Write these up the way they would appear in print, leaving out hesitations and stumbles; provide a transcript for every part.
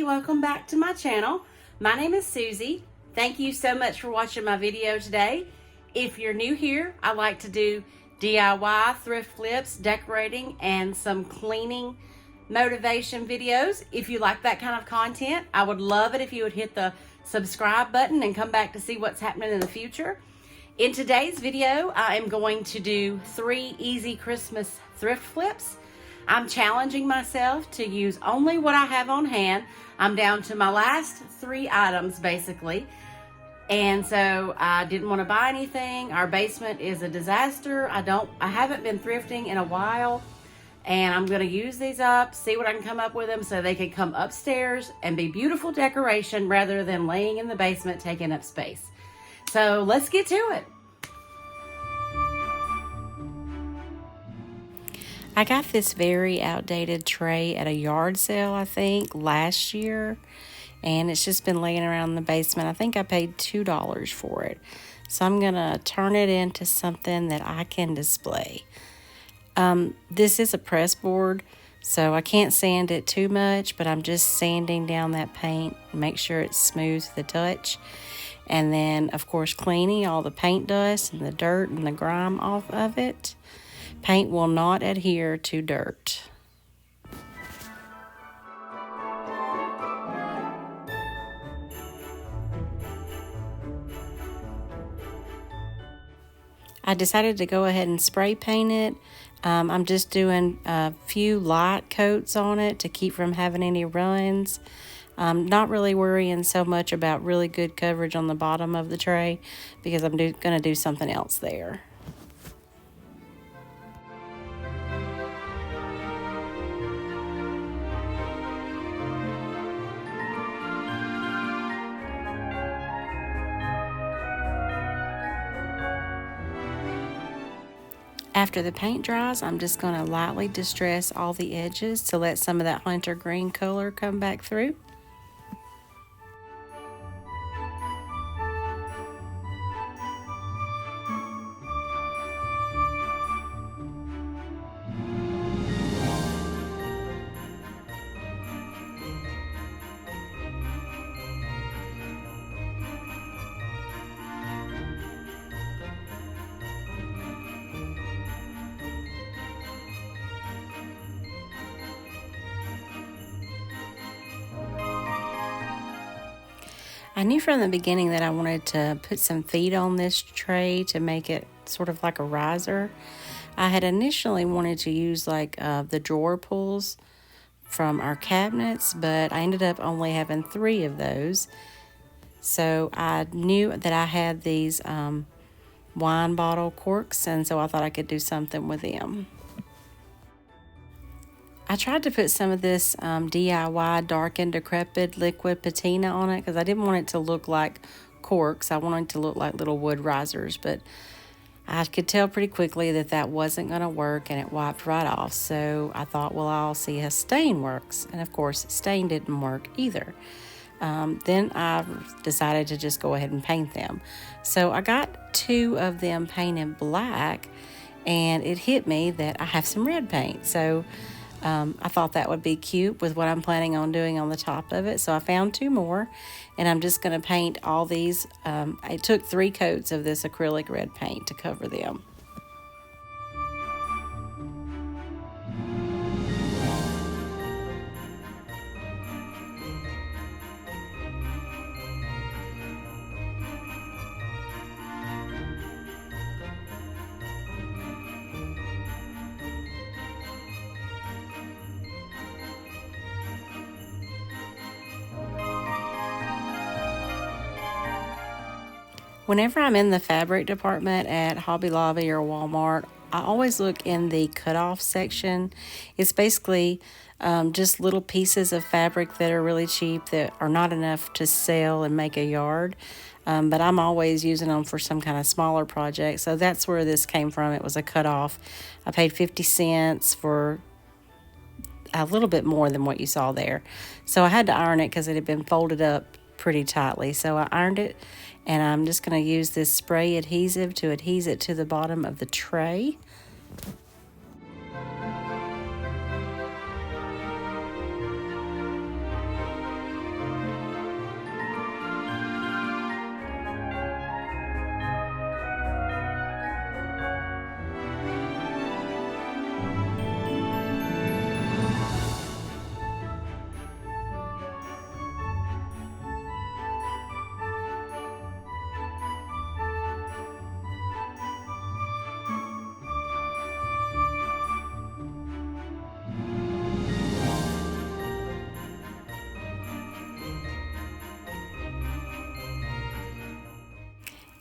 welcome back to my channel. My name is Susie. Thank you so much for watching my video today. If you're new here, I like to do DIY, thrift flips, decorating, and some cleaning motivation videos. If you like that kind of content, I would love it if you would hit the subscribe button and come back to see what's happening in the future. In today's video, I am going to do 3 easy Christmas thrift flips. I'm challenging myself to use only what I have on hand. I'm down to my last 3 items basically. And so I didn't want to buy anything. Our basement is a disaster. I haven't been thrifting in a while, and I'm going to use these up, see what I can come up with them so they can come upstairs and be beautiful decoration rather than laying in the basement taking up space. So let's get to it. I got this very outdated tray at a yard sale, I think, last year. And it's just been laying around in the basement. I think I paid $2 for it. So I'm going to turn it into something that I can display. This is a press board, so I can't sand it too much, but I'm just sanding down that paint, make sure it's smooth to the touch. And then, of course, cleaning all the paint dust and the dirt and the grime off of it. Paint will not adhere to dirt. I decided to go ahead and spray paint it. I'm just doing a few light coats on it to keep from having any runs. Not really worrying so much about really good coverage on the bottom of the tray because I'm going to do something else there. After the paint dries, I'm just going to lightly distress all the edges to let some of that hunter green color come back through. I knew from the beginning that I wanted to put some feet on this tray to make it sort of like a riser. I had initially wanted to use like the drawer pulls from our cabinets, but I ended up only having 3 of those. So I knew that I had these wine bottle corks, and so I thought I could do something with them. I tried to put some of this DIY dark and decrepit liquid patina on it because I didn't want it to look like corks. I wanted it to look like little wood risers, but I could tell pretty quickly that that wasn't going to work, and it wiped right off. So I thought, well, I'll see how stain works. And of course, stain didn't work either. Then I decided to just go ahead and paint them. So I got 2 of them painted black, and it hit me that I have some red paint. So I thought that would be cute with what I'm planning on doing on the top of it. So I found 2 more, and I'm just going to paint all these. I took 3 coats of this acrylic red paint to cover them. Whenever I'm in the fabric department at Hobby Lobby or Walmart, I always look in the cutoff section. It's basically just little pieces of fabric that are really cheap that are not enough to sell and make a yard. But I'm always using them for some kind of smaller project. So that's where this came from. It was a cutoff. I paid 50 cents for a little bit more than what you saw there. So I had to iron it because it had been folded up pretty tightly. So I ironed it, and I'm just going to use this spray adhesive to adhese it to the bottom of the tray.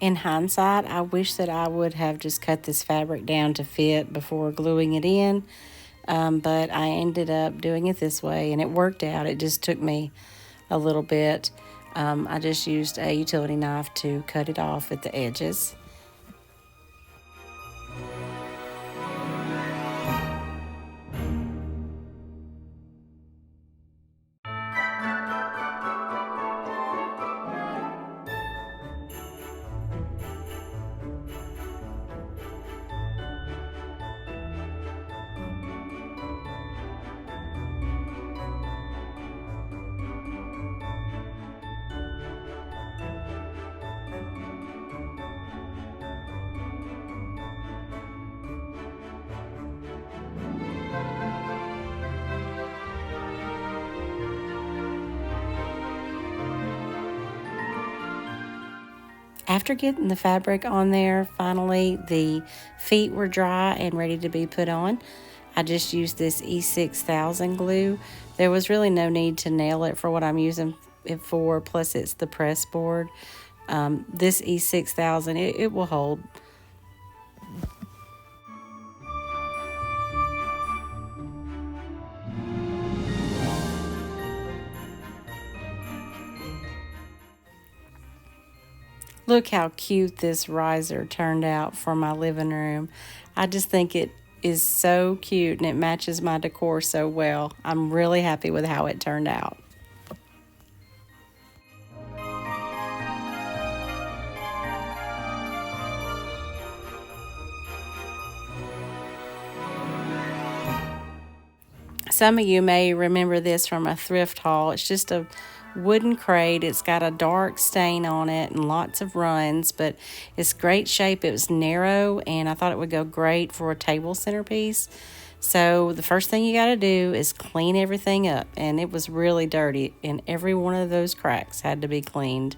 In hindsight, I wish that I would have just cut this fabric down to fit before gluing it in, but I ended up doing it this way, and it worked out. It just took me a little bit. I just used a utility knife to cut it off at the edges. After getting the fabric on there, finally the feet were dry and ready to be put on. I just used this E6000 glue. There was really no need to nail it for what I'm using it for, plus it's the press board. This E6000, it will hold. Look how cute this riser turned out for my living room. I just think it is so cute and it matches my decor so well. I'm really happy with how it turned out. Some of you may remember this from a thrift haul. It's just a wooden crate. It's got a dark stain on it and lots of runs, but it's great shape. It was narrow, and I thought it would go great for a table centerpiece. So the first thing you got to do is clean everything up, and it was really dirty, and every one of those cracks had to be cleaned.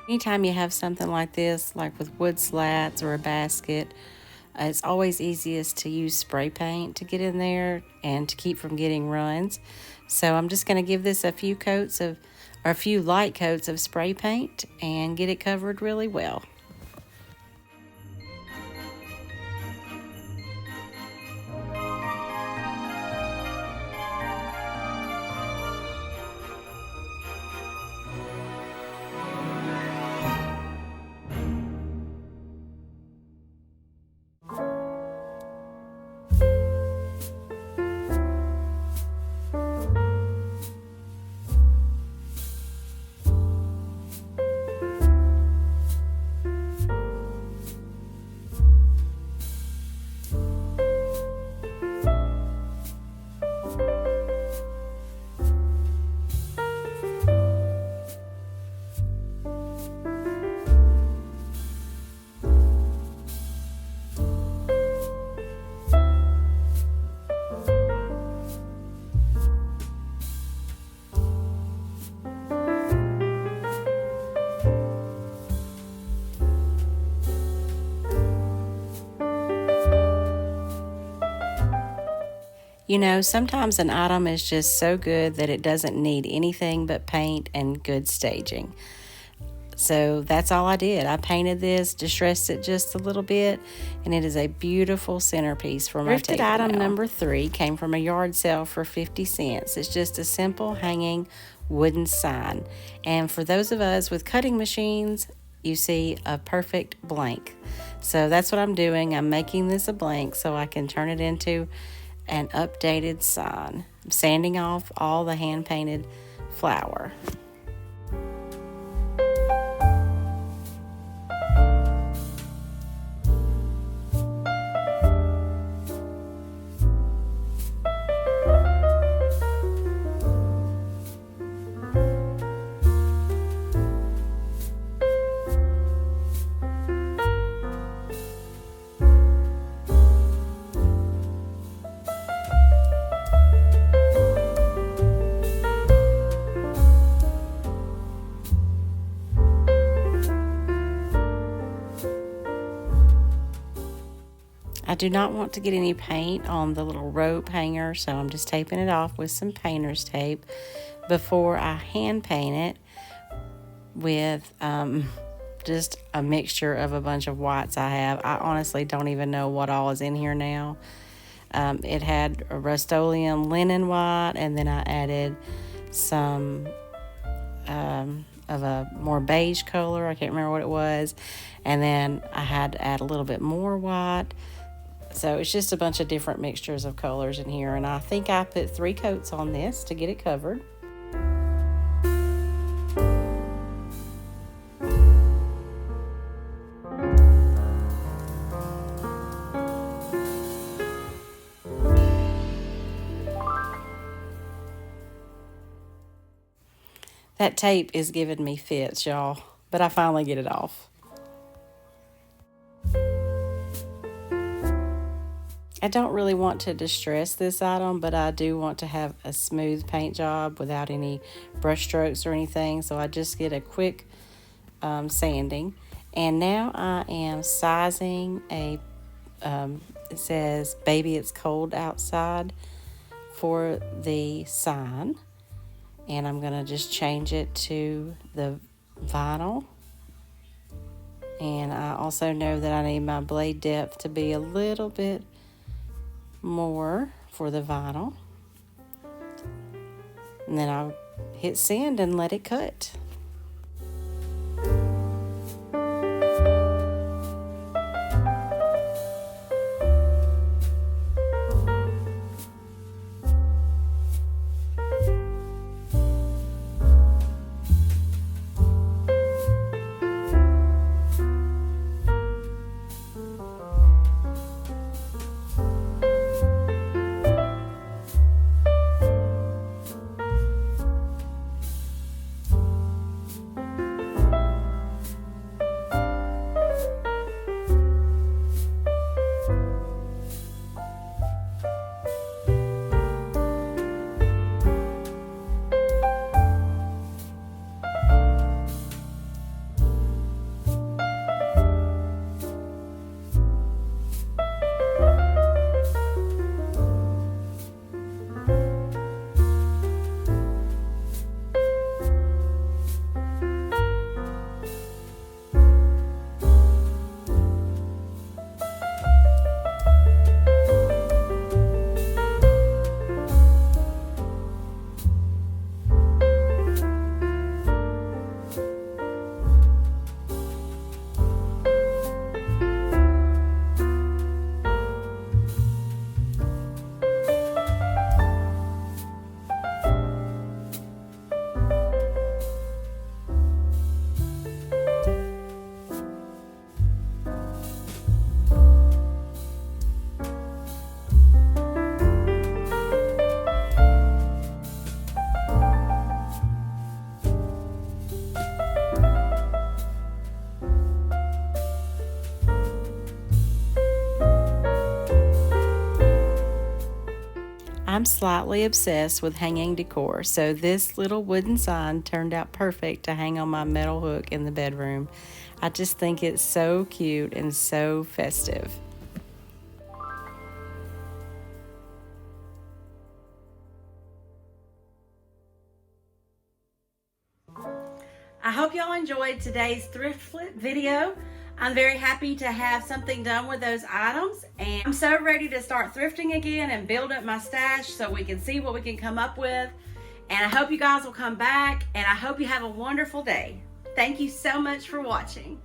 Anytime you have something like this, like with wood slats or a basket, it's always easiest to use spray paint to get in there and to keep from getting runs. So I'm just going to give this a few light coats of spray paint and get it covered really well. You know, sometimes an item is just so good that it doesn't need anything but paint and good staging. So that's all I did. I painted this, distressed it just a little bit, and it is a beautiful centerpiece for my table. Thrifted item number 3 came from a yard sale for 50 cents. It's just a simple hanging wooden sign. And for those of us with cutting machines, you see a perfect blank. So that's what I'm doing. I'm making this a blank so I can turn it into an updated sign. I'm sanding off all the hand-painted flower. I do not want to get any paint on the little rope hanger, so I'm just taping it off with some painter's tape before I hand paint it with just a mixture of a bunch of whites I have. I honestly don't even know what all is in here now. It had a Rust-Oleum linen white, and then I added some of a more beige color. I can't remember what it was. And then I had to add a little bit more white. So it's just a bunch of different mixtures of colors in here. And I think I put 3 coats on this to get it covered. That tape is giving me fits, y'all, but I finally get it off. I don't really want to distress this item, but I do want to have a smooth paint job without any brush strokes or anything, so I just get a quick sanding. And now I am sizing a, it says, "Baby, it's cold outside," for the sign. And I'm going to just change it to the vinyl. And I also know that I need my blade depth to be a little bit more for the vinyl. And then I'll hit send and let it cut. I'm slightly obsessed with hanging decor, so this little wooden sign turned out perfect to hang on my metal hook in the bedroom. I just think it's so cute and so festive. I hope y'all enjoyed today's thrift flip video. I'm very happy to have something done with those items, and I'm so ready to start thrifting again and build up my stash so we can see what we can come up with. And I hope you guys will come back, and I hope you have a wonderful day. Thank you so much for watching.